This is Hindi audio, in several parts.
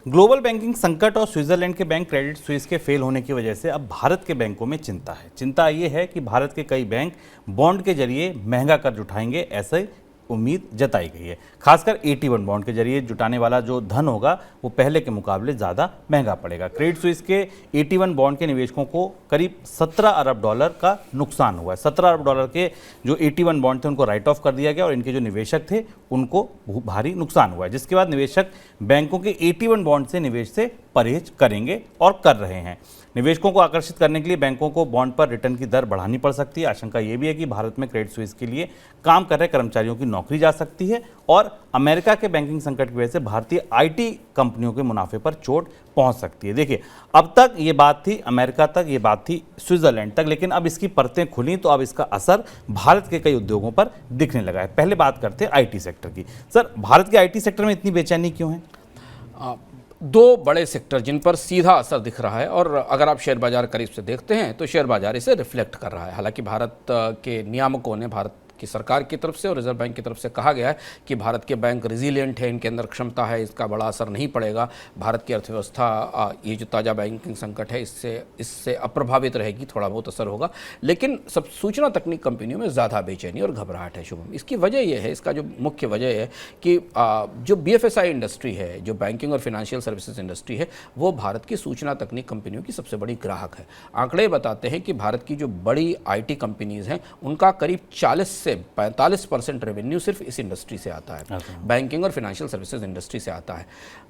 ग्लोबल बैंकिंग संकट और स्विट्जरलैंड के बैंक क्रेडिट स्विस के फेल होने की वजह से अब भारत के बैंकों में चिंता है। चिंता ये है कि भारत के कई बैंक बॉन्ड के जरिए महंगा कर्ज उठाएंगे, ऐसे उम्मीद जताई गई है। खासकर AT1 बॉन्ड के जरिए जुटाने वाला जो धन होगा वो पहले के मुकाबले ज़्यादा महंगा पड़ेगा। क्रेडिट स्विस के AT1 बॉन्ड के निवेशकों को करीब $17 अरब का नुकसान हुआ है। $17 अरब के जो AT1 बॉन्ड थे उनको राइट ऑफ कर दिया गया और इनके जो निवेशक थे उनको भारी नुकसान हुआ है, जिसके बाद निवेशक बैंकों के AT1 बॉन्ड से निवेश से परहेज करेंगे और कर रहे हैं। निवेशकों को आकर्षित करने के लिए बैंकों को बॉन्ड पर रिटर्न की दर बढ़ानी पड़ सकती है। आशंका ये भी है कि भारत में क्रेडिट स्विस के लिए काम कर रहे कर्मचारियों की नौकरी जा सकती है और अमेरिका के बैंकिंग संकट की वजह से भारतीय IT कंपनियों के मुनाफे पर चोट पहुंच सकती है। देखिए, अब तक ये बात थी अमेरिका तक, ये बात थी स्विट्जरलैंड तक, लेकिन अब इसकी परतें खुली तो अब इसका असर भारत के कई उद्योगों पर दिखने लगा है। पहले बात करते हैं IT सेक्टर की। सर, भारत के IT सेक्टर में इतनी बेचैनी क्यों है? दो बड़े सेक्टर जिन पर सीधा असर दिख रहा है, और अगर आप शेयर बाजार करीब से देखते हैं तो शेयर बाजार इसे रिफ्लेक्ट कर रहा है। हालांकि भारत के नियामकों ने, भारत की सरकार की तरफ से और रिजर्व बैंक की तरफ से कहा गया है कि भारत के बैंक रिजिलियंट है, इनके अंदर क्षमता है, इसका बड़ा असर नहीं पड़ेगा। भारत की अर्थव्यवस्था ये जो ताज़ा बैंकिंग संकट है इससे अप्रभावित रहेगी, थोड़ा बहुत असर होगा। लेकिन सब सूचना तकनीक कंपनियों में ज़्यादा बेचैनी और घबराहट है शुभम। इसकी वजह यह है, इसका जो मुख्य वजह है कि जो BFSI इंडस्ट्री है, जो बैंकिंग और फाइनेंशियल सर्विसेज इंडस्ट्री है, वो भारत की सूचना तकनीक कंपनियों की सबसे बड़ी ग्राहक है। आंकड़े बताते हैं कि भारत की जो बड़ी IT कंपनीज़ हैं उनका करीब 40 से 45% रेवेन्यू सिर्फ इस इंडस्ट्री से आता है, बैंकिंग और फाइनेंशियल सर्विसेज इंडस्ट्री से आता है।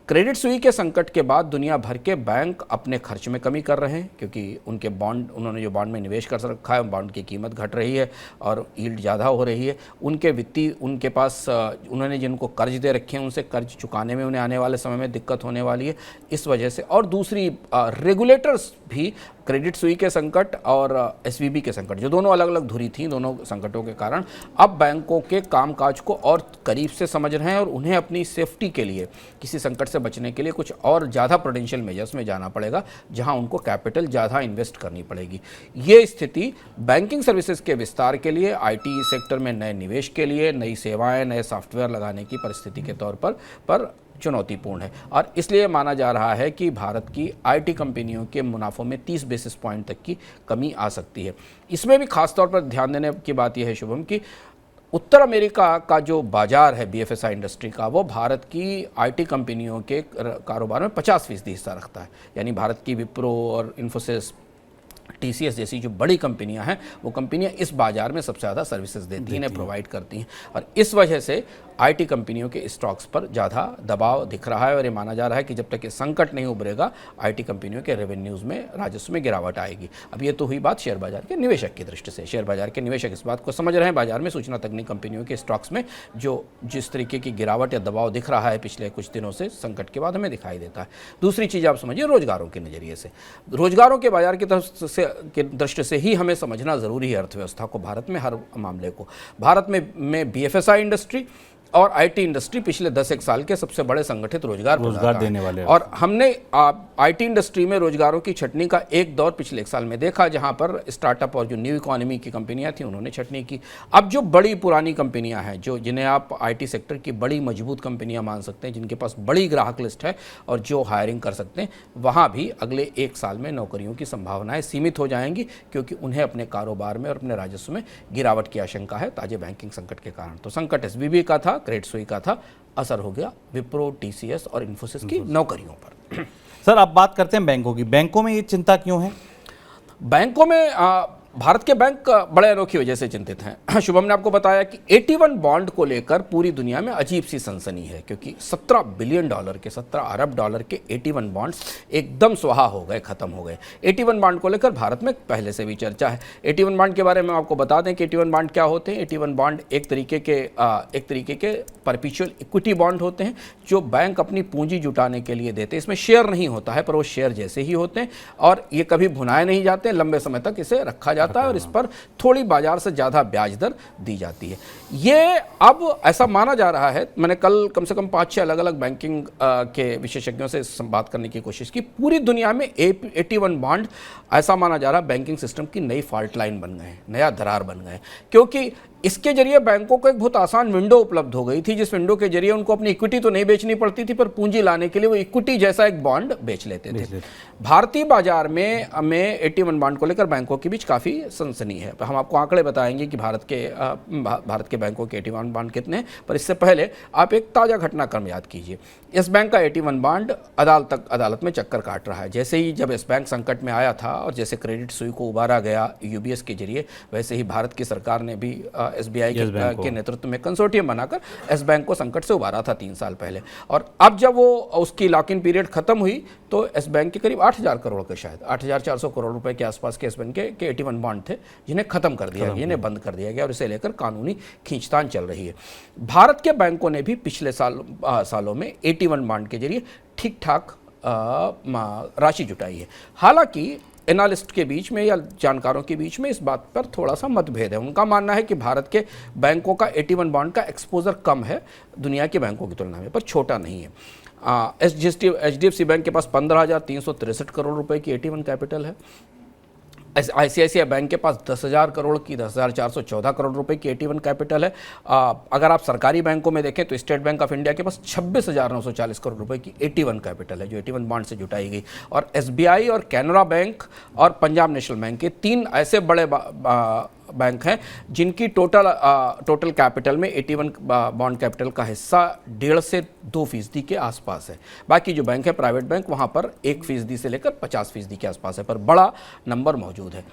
क्रेडिट स्विस के संकट के बाद दुनिया भर के बैंक अपने खर्च में कमी कर रहे हैं, क्योंकि उनके बॉन्ड, उन्होंने जो बॉन्ड में निवेश कर रखा है, बॉन्ड की कीमत घट रही है और यील्ड ज़्यादा हो रही है। उनके वित्तीय, उनके पास उन्होंने जिनको कर्ज दे रखे हैं उनसे कर्ज चुकाने में उन्हें आने वाले समय में दिक्कत होने वाली है इस वजह से। और दूसरी, रेगुलेटर्स भी क्रेडिट स्विस के संकट और SVB के संकट, जो दोनों अलग अलग धुरी थी, दोनों संकटों के कारण अब बैंकों के कामकाज को और करीब से समझ रहे हैं और उन्हें अपनी सेफ्टी के लिए, किसी संकट से बचने के लिए कुछ और ज़्यादा प्रूडेंशियल मेजर्स में जाना पड़ेगा, जहां उनको कैपिटल ज़्यादा इन्वेस्ट करनी पड़ेगी। ये स्थिति बैंकिंग सर्विसेज के विस्तार के लिए, IT सेक्टर में नए निवेश के लिए, नई सेवाएं, नए सॉफ्टवेयर लगाने की परिस्थिति के तौर पर चुनौतीपूर्ण है। और इसलिए माना जा रहा है कि भारत की IT कंपनियों के मुनाफों में 30 बेसिस पॉइंट तक की कमी आ सकती है। इसमें भी खास तौर पर ध्यान देने की बात यह है शुभम कि उत्तर अमेरिका का जो बाजार है BFSI इंडस्ट्री का, वो भारत की IT कंपनियों के कारोबार में 50% हिस्सा रखता है। यानी भारत की विप्रो और इन्फोसिस, TCS जैसी जो बड़ी कंपनियां हैं, वो कंपनियां इस बाजार में सबसे ज़्यादा सर्विसेज देती हैं, प्रोवाइड करती हैं, और इस वजह से IT कंपनियों के स्टॉक्स पर ज़्यादा दबाव दिख रहा है। और ये माना जा रहा है कि जब तक ये संकट नहीं उभरेगा, IT कंपनियों के रेवेन्यूज़ में, राजस्व में गिरावट आएगी। अब ये तो हुई बात शेयर बाजार के निवेशक की दृष्टि से। शेयर बाजार के निवेशक इस बात को समझ रहे हैं, बाजार में सूचना तकनीक कंपनियों के स्टॉक्स में जिस तरीके की गिरावट या दबाव दिख रहा है पिछले कुछ दिनों से, संकट के बाद हमें दिखाई देता है। दूसरी चीज़ आप समझिए, रोजगारों के नज़रिए से, रोजगारों के बाजार की तरफ से दृष्टि से ही हमें समझना ज़रूरी है अर्थव्यवस्था को, भारत में हर मामले को। भारत में BFSI इंडस्ट्री और IT इंडस्ट्री पिछले 10-1 साल के सबसे बड़े संगठित रोजगार देने वाले, और हमने IT इंडस्ट्री में रोजगारों की छटनी का एक दौर पिछले 1 साल में देखा, जहां पर स्टार्टअप और जो न्यू इकोनॉमी की कंपनियां थी उन्होंने छटनी की। अब जो बड़ी पुरानी कंपनियां हैं, जिन्हें आप IT सेक्टर की बड़ी मजबूत कंपनियां मान सकते हैं, जिनके पास बड़ी ग्राहक लिस्ट है और जो हायरिंग कर सकते हैं, वहाँ भी अगले 1 साल में नौकरियों की संभावनाएँ सीमित हो जाएंगी, क्योंकि उन्हें अपने कारोबार में और अपने राजस्व में गिरावट की आशंका है ताजे बैंकिंग संकट के कारण। तो संकट SVB का था, क्रेडिट स्विस का था, असर हो गया विप्रो, TCS और इन्फोसिस की नौकरियों पर। सर, अब बात करते हैं बैंकों की। बैंकों में ये चिंता क्यों है? बैंकों में भारत के बैंक बड़े अनोखी वजह से चिंतित हैं। शुभम ने आपको बताया कि AT1 बॉन्ड को लेकर पूरी दुनिया में अजीब सी सनसनी है, क्योंकि $17 बिलियन के, $17 अरब के AT1 बॉन्ड्स एकदम स्वाहा हो गए, खत्म हो गए। AT1 बॉन्ड को लेकर भारत में पहले से भी चर्चा है। AT1 बॉन्ड के बारे में आपको बता दें कि AT1 बॉन्ड क्या होते हैं। AT1 बॉन्ड एक तरीके के परपेचुअल इक्विटी बॉन्ड होते हैं, जो बैंक अपनी पूंजी जुटाने के लिए देते हैं। इसमें शेयर नहीं होता है, पर वो शेयर जैसे ही होते हैं और ये कभी भुनाए नहीं जाते, लंबे समय तक इसे रखा जाता है और इस पर थोड़ी बाजार से ज़्यादा ब्याज दर दी जाती है। ये अब ऐसा माना जा रहा है, मैंने कल कम से कम 5-6 अलग अलग बैंकिंग के विशेषज्ञों से बात करने की कोशिश की, पूरी दुनिया में 81 बॉन्ड ऐसा माना जा रहा है बैंकिंग सिस्टम की नई फॉल्ट लाइन बन गए हैं, नया दरार बन गए हैं, क्योंकि इसके जरिए बैंकों को एक बहुत आसान विंडो उपलब्ध हो गई थी, जिस विंडो के जरिए उनको अपनी इक्विटी तो नहीं बेचनी पड़ती थी, पर पूंजी लाने के लिए वो इक्विटी जैसा एक बॉन्ड बेच लेते थे। भारतीय बाजार में 81 बॉन्ड को लेकर बैंकों के बीच काफ़ी सनसनी है। हम आपको आंकड़े बताएंगे कि भारत के बैंकों के 81 बॉन्ड कितने हैं, पर इससे पहले आप एक ताज़ा घटनाक्रम याद कीजिए। यस बैंक का 81 बॉन्ड अदालत में चक्कर काट रहा है। जैसे ही जब यस बैंक संकट में आया था और जैसे क्रेडिट सुई को उबारा गया यूबीएस के जरिए, वैसे ही भारत की सरकार ने भी एसबीआई के नेतृत्व में कंसोर्टियम बनाकर एस बैंक को संकट से उबारा था 3 साल पहले। और अब जब वो उसकी लॉक इन पीरियड खत्म हुई तो एस बैंक के करीब 8,000 करोड़ के, शायद 8,400 करोड़ रुपए के आसपास के एस बैंक के 81 बॉन्ड थे, जिन्हें खत्म कर दिया गया, जिन्हें बंद कर दिया गया, और इसे लेकर कानूनी खींचतान चल रही है। भारत के बैंकों ने भी पिछले सालों में 81 बॉन्ड के जरिए ठीक ठाक राशि जुटाई है। हालांकि एनालिस्ट के बीच में या जानकारों के बीच में इस बात पर थोड़ा सा मतभेद है। उनका मानना है कि भारत के बैंकों का 81 बॉन्ड का एक्सपोजर कम है दुनिया के बैंकों की तुलना में, पर छोटा नहीं है। एचडीएफसी बैंक के पास 15,363 करोड़ रुपए की 81 कैपिटल है। आईसीआईसीआई बैंक के पास 10,414 करोड़ रुपए की 81 कैपिटल है। अगर आप सरकारी बैंकों में देखें तो स्टेट बैंक ऑफ इंडिया के पास 26,940 करोड़ रुपए की 81 कैपिटल है, जो 81 बॉन्ड से जुटाई गई। और एसबीआई और कैनरा बैंक और पंजाब नेशनल बैंक के 3 ऐसे बड़े बैंक हैं जिनकी टोटल कैपिटल में 81 बॉन्ड कैपिटल का हिस्सा 1.5 से 2% के आसपास है। बाकी जो बैंक है प्राइवेट बैंक, वहाँ पर 1% से लेकर 50% के आसपास है, पर बड़ा नंबर मौजूद है।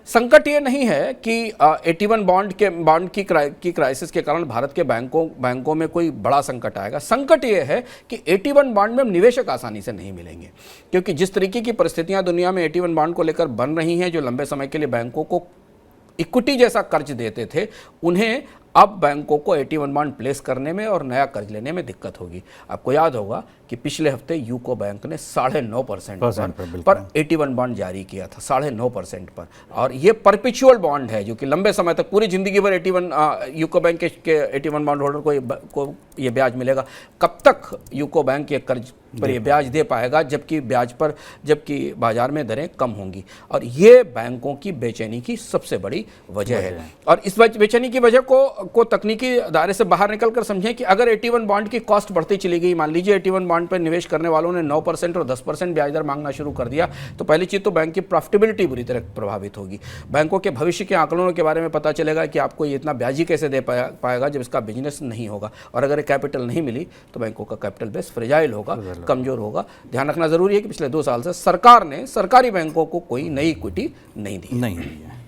संकट ये नहीं है कि 81 बॉन्ड की क्राइसिस के कारण भारत के बैंकों में कोई बड़ा संकट आएगा। संकट ये है कि 81 बॉन्ड में निवेशक आसानी से नहीं मिलेंगे, क्योंकि जिस तरीके की परिस्थितियां दुनिया में 81 बॉन्ड को लेकर बन रही हैं, जो लंबे समय के लिए बैंकों को इक्विटी जैसा कर्ज देते थे, उन्हें अब बैंकों को 81 बॉन्ड प्लेस करने में और नया कर्ज लेने में दिक्कत होगी। आपको याद होगा कि पिछले हफ्ते यूको बैंक ने 9.5% पर 81 बॉन्ड जारी किया था, 9.5% पर, और ये परपेचुअल बॉन्ड है जो कि लंबे समय तक, पूरी जिंदगी भर 81 यूको बैंक के 81 बॉन्ड होल्डर को ये ब्याज मिलेगा। कब तक यूको बैंक ये कर्ज पर ये ब्याज दे पाएगा, जबकि बाजार में दरें कम होंगी, और ये बैंकों की बेचैनी की सबसे बड़ी वजह है। और इस बेचैनी की वजह को तकनीकी दायरे से बाहर निकलकर समझें कि अगर 81 बॉन्ड की कॉस्ट बढ़ती चली गई, मान लीजिए 81 बॉन्ड पर निवेश करने वालों ने 9% और 10% ब्याज दर मांगना शुरू कर दिया, तो पहली चीज तो बैंक की प्रॉफिटेबिलिटी बुरी तरह प्रभावित होगी। बैंकों के भविष्य के आंकड़ों के बारे में पता चलेगा कि आपको ये इतना ब्याज ही कैसे दे पाएगा जब इसका बिजनेस नहीं होगा, और अगर कैपिटल नहीं मिली तो बैंकों का कैपिटल बेस फ्रेजाइल होगा, कमजोर होगा। ध्यान रखना जरूरी है कि पिछले 2 साल से सरकार ने सरकारी बैंकों को कोई नई इक्विटी नहीं दी है।